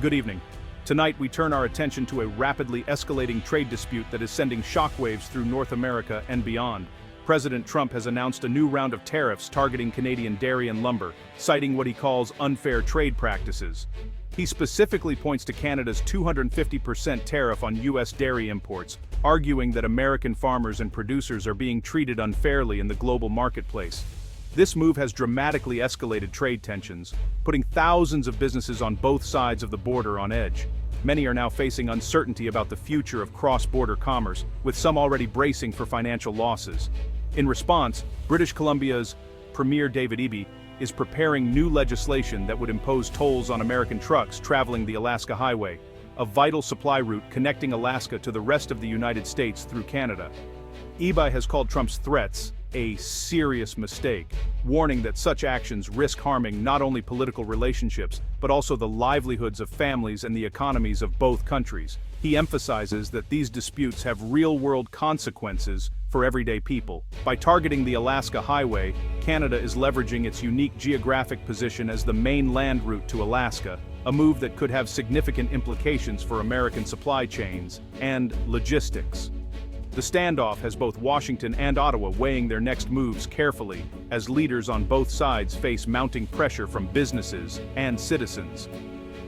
Good evening. Tonight we turn our attention to a rapidly escalating trade dispute that is sending shockwaves through North America and beyond. President Trump has announced a new round of tariffs targeting Canadian dairy and lumber, citing what he calls unfair trade practices. He specifically points to Canada's 250% tariff on U.S. dairy imports, arguing that American farmers and producers are being treated unfairly in the global marketplace. This move has dramatically escalated trade tensions, putting thousands of businesses on both sides of the border on edge. Many are now facing uncertainty about the future of cross-border commerce, with some already bracing for financial losses. In response, British Columbia's Premier David Eby is preparing new legislation that would impose tolls on American trucks traveling the Alaska Highway, a vital supply route connecting Alaska to the rest of the United States through Canada. Eby has called Trump's threats a serious mistake, warning that such actions risk harming not only political relationships, but also the livelihoods of families and the economies of both countries. He emphasizes that these disputes have real-world consequences for everyday people. By targeting the Alaska Highway, Canada is leveraging its unique geographic position as the main land route to Alaska, a move that could have significant implications for American supply chains and logistics. The standoff has both Washington and Ottawa weighing their next moves carefully, as leaders on both sides face mounting pressure from businesses and citizens.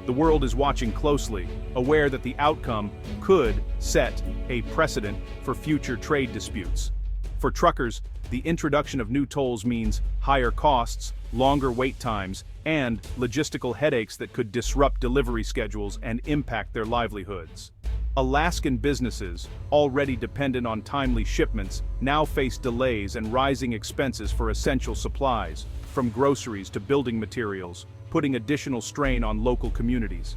The world is watching closely, aware that the outcome could set a precedent for future trade disputes. For truckers, the introduction of new tolls means higher costs, longer wait times, and logistical headaches that could disrupt delivery schedules and impact their livelihoods. Alaskan businesses, already dependent on timely shipments, now face delays and rising expenses for essential supplies, from groceries to building materials, putting additional strain on local communities.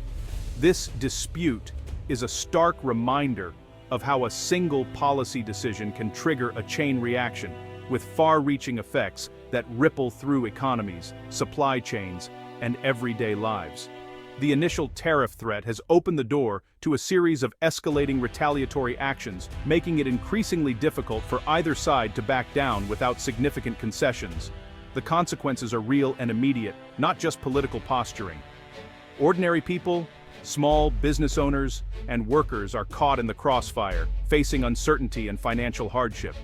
This dispute is a stark reminder of how a single policy decision can trigger a chain reaction, with far-reaching effects that ripple through economies, supply chains, and everyday lives. The initial tariff threat has opened the door to a series of escalating retaliatory actions, making it increasingly difficult for either side to back down without significant concessions. The consequences are real and immediate, not just political posturing. Ordinary people, small business owners, and workers are caught in the crossfire, facing uncertainty and financial hardship.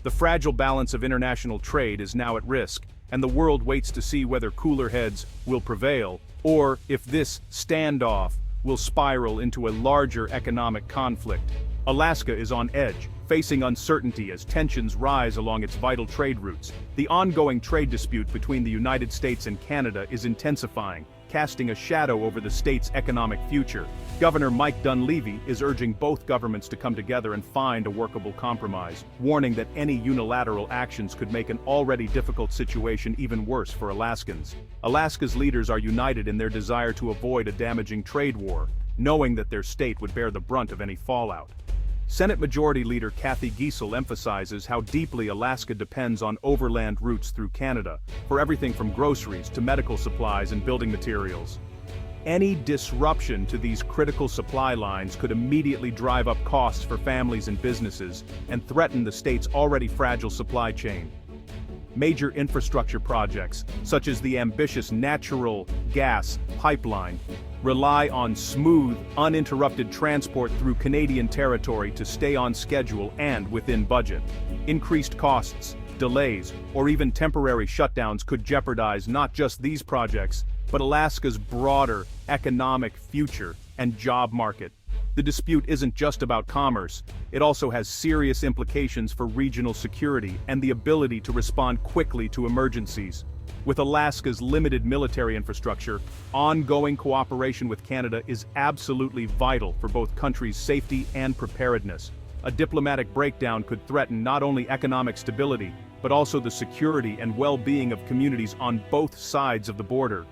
The fragile balance of international trade is now at risk, and the world waits to see whether cooler heads will prevail, or if this standoff will spiral into a larger economic conflict. Alaska is on edge, facing uncertainty as tensions rise along its vital trade routes. The ongoing trade dispute between the United States and Canada is intensifying, casting a shadow over the state's economic future. Governor Mike Dunleavy is urging both governments to come together and find a workable compromise, warning that any unilateral actions could make an already difficult situation even worse for Alaskans. Alaska's leaders are united in their desire to avoid a damaging trade war, knowing that their state would bear the brunt of any fallout. Senate Majority Leader Kathy Giessel emphasizes how deeply Alaska depends on overland routes through Canada, for everything from groceries to medical supplies and building materials. Any disruption to these critical supply lines could immediately drive up costs for families and businesses and threaten the state's already fragile supply chain. Major infrastructure projects, such as the ambitious natural gas pipeline, rely on smooth, uninterrupted transport through Canadian territory to stay on schedule and within budget. Increased costs, delays, or even temporary shutdowns could jeopardize not just these projects, but Alaska's broader economic future and job market. The dispute isn't just about commerce, it also has serious implications for regional security and the ability to respond quickly to emergencies. With Alaska's limited military infrastructure, ongoing cooperation with Canada is absolutely vital for both countries' safety and preparedness. A diplomatic breakdown could threaten not only economic stability, but also the security and well-being of communities on both sides of the border.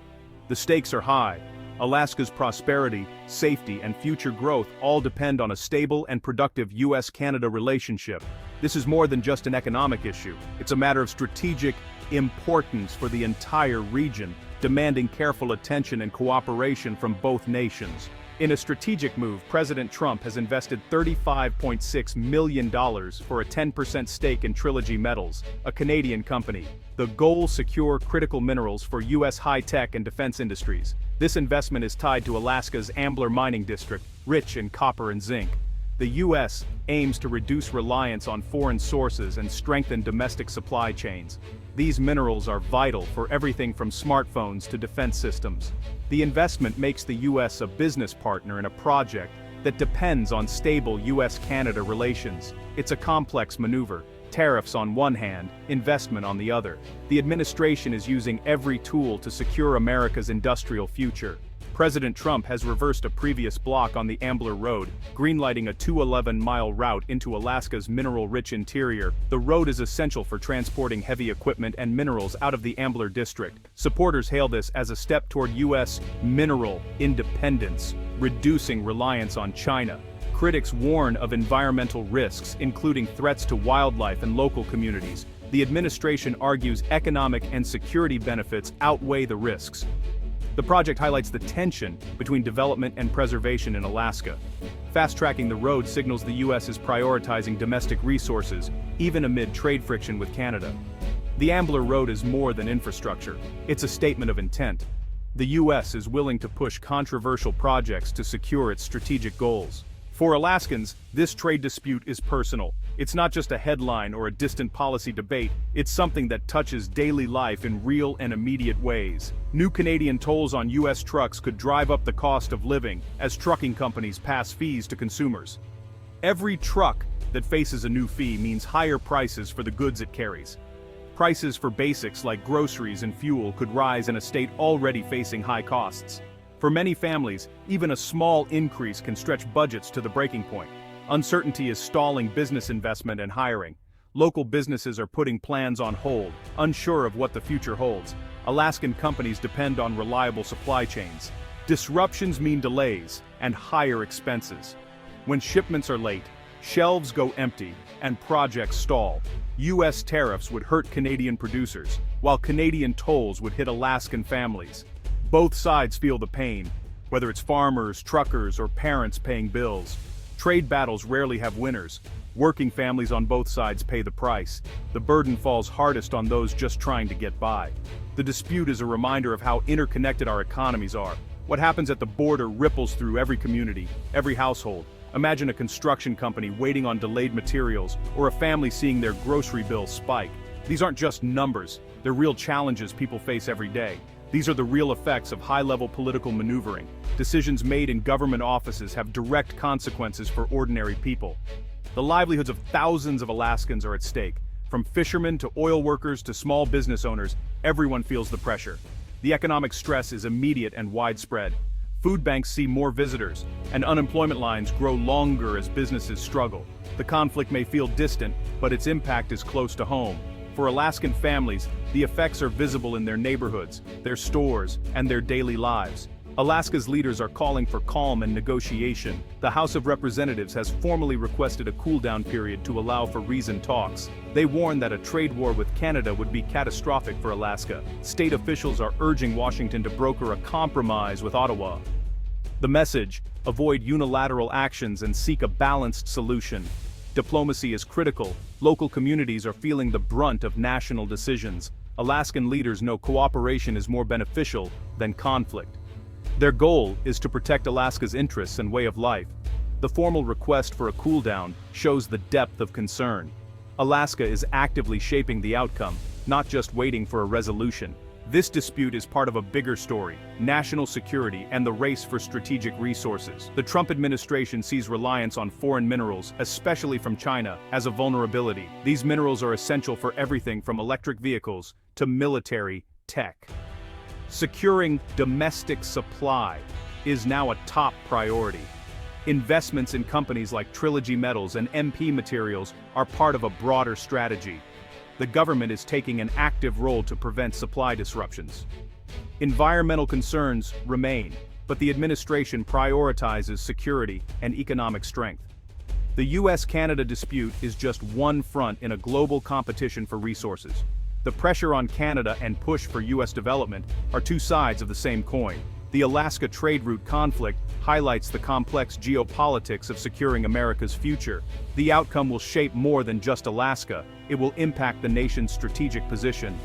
The stakes are high. Alaska's prosperity, safety, and future growth all depend on a stable and productive U.S. Canada relationship. This is more than just an economic issue. It's a matter of strategic importance for the entire region, demanding careful attention and cooperation from both nations. In a strategic move, President Trump has invested $35.6 million for a 10% stake in Trilogy Metals, a Canadian company. The goal: secure critical minerals for U.S. high-tech and defense industries. This investment is tied to Alaska's Ambler mining district, rich in copper and zinc. The U.S. aims to reduce reliance on foreign sources and strengthen domestic supply chains. These minerals are vital for everything from smartphones to defense systems. The investment makes the U.S. a business partner in a project that depends on stable U.S. Canada relations. It's a complex maneuver. Tariffs on one hand, investment on the other. The administration is using every tool to secure America's industrial future. President Trump has reversed a previous block on the Ambler Road, greenlighting a 211-mile route into Alaska's mineral-rich interior. The road is essential for transporting heavy equipment and minerals out of the Ambler district. Supporters hail this as a step toward U.S. mineral independence, reducing reliance on China. Critics warn of environmental risks, including threats to wildlife and local communities. The administration argues economic and security benefits outweigh the risks. The project highlights the tension between development and preservation in Alaska. Fast-tracking the road signals the U.S. is prioritizing domestic resources, even amid trade friction with Canada. The Ambler Road is more than infrastructure. It's a statement of intent. The U.S. is willing to push controversial projects to secure its strategic goals. For Alaskans, this trade dispute is personal. It's not just a headline or a distant policy debate, it's something that touches daily life in real and immediate ways. New Canadian tolls on U.S. trucks could drive up the cost of living as trucking companies pass fees to consumers. Every truck that faces a new fee means higher prices for the goods it carries. Prices for basics like groceries and fuel could rise in a state already facing high costs. For many families, even a small increase can stretch budgets to the breaking point. Uncertainty is stalling business investment and hiring. Local businesses are putting plans on hold, unsure of what the future holds. Alaskan companies depend on reliable supply chains. Disruptions mean delays and higher expenses. When shipments are late, shelves go empty, and projects stall. U.S. tariffs would hurt Canadian producers, while Canadian tolls would hit Alaskan families. Both sides feel the pain, whether it's farmers, truckers, or parents paying bills. Trade battles rarely have winners. Working families on both sides pay the price. The burden falls hardest on those just trying to get by. The dispute is a reminder of how interconnected our economies are. What happens at the border ripples through every community, every household. Imagine a construction company waiting on delayed materials, or a family seeing their grocery bill spike. These aren't just numbers, they're real challenges people face every day. These are the real effects of high-level political maneuvering. Decisions made in government offices have direct consequences for ordinary people. The livelihoods of thousands of Alaskans are at stake. From fishermen to oil workers to small business owners, everyone feels the pressure. The economic stress is immediate and widespread. Food banks see more visitors, and unemployment lines grow longer as businesses struggle. The conflict may feel distant, but its impact is close to home. For Alaskan families, the effects are visible in their neighborhoods, their stores, and their daily lives. Alaska's leaders are calling for calm and negotiation. The House of Representatives has formally requested a cool-down period to allow for reasoned talks. They warn that a trade war with Canada would be catastrophic for Alaska. State officials are urging Washington to broker a compromise with Ottawa. The message: avoid unilateral actions and seek a balanced solution. Diplomacy is critical. Local communities are feeling the brunt of national decisions. Alaskan leaders know cooperation is more beneficial than conflict. Their goal is to protect Alaska's interests and way of life. The formal request for a cool-down shows the depth of concern. Alaska is actively shaping the outcome, not just waiting for a resolution. This dispute is part of a bigger story: national security and the race for strategic resources. The Trump administration sees reliance on foreign minerals, especially from China, as a vulnerability. These minerals are essential for everything from electric vehicles to military tech. Securing domestic supply is now a top priority. Investments in companies like Trilogy Metals and MP Materials are part of a broader strategy. The government is taking an active role to prevent supply disruptions. Environmental concerns remain, but the administration prioritizes security and economic strength. The U.S. Canada dispute is just one front in a global competition for resources. The pressure on Canada and push for U.S. development are two sides of the same coin. The Alaska trade route conflict highlights the complex geopolitics of securing America's future. The outcome will shape more than just Alaska. It will impact the nation's strategic position.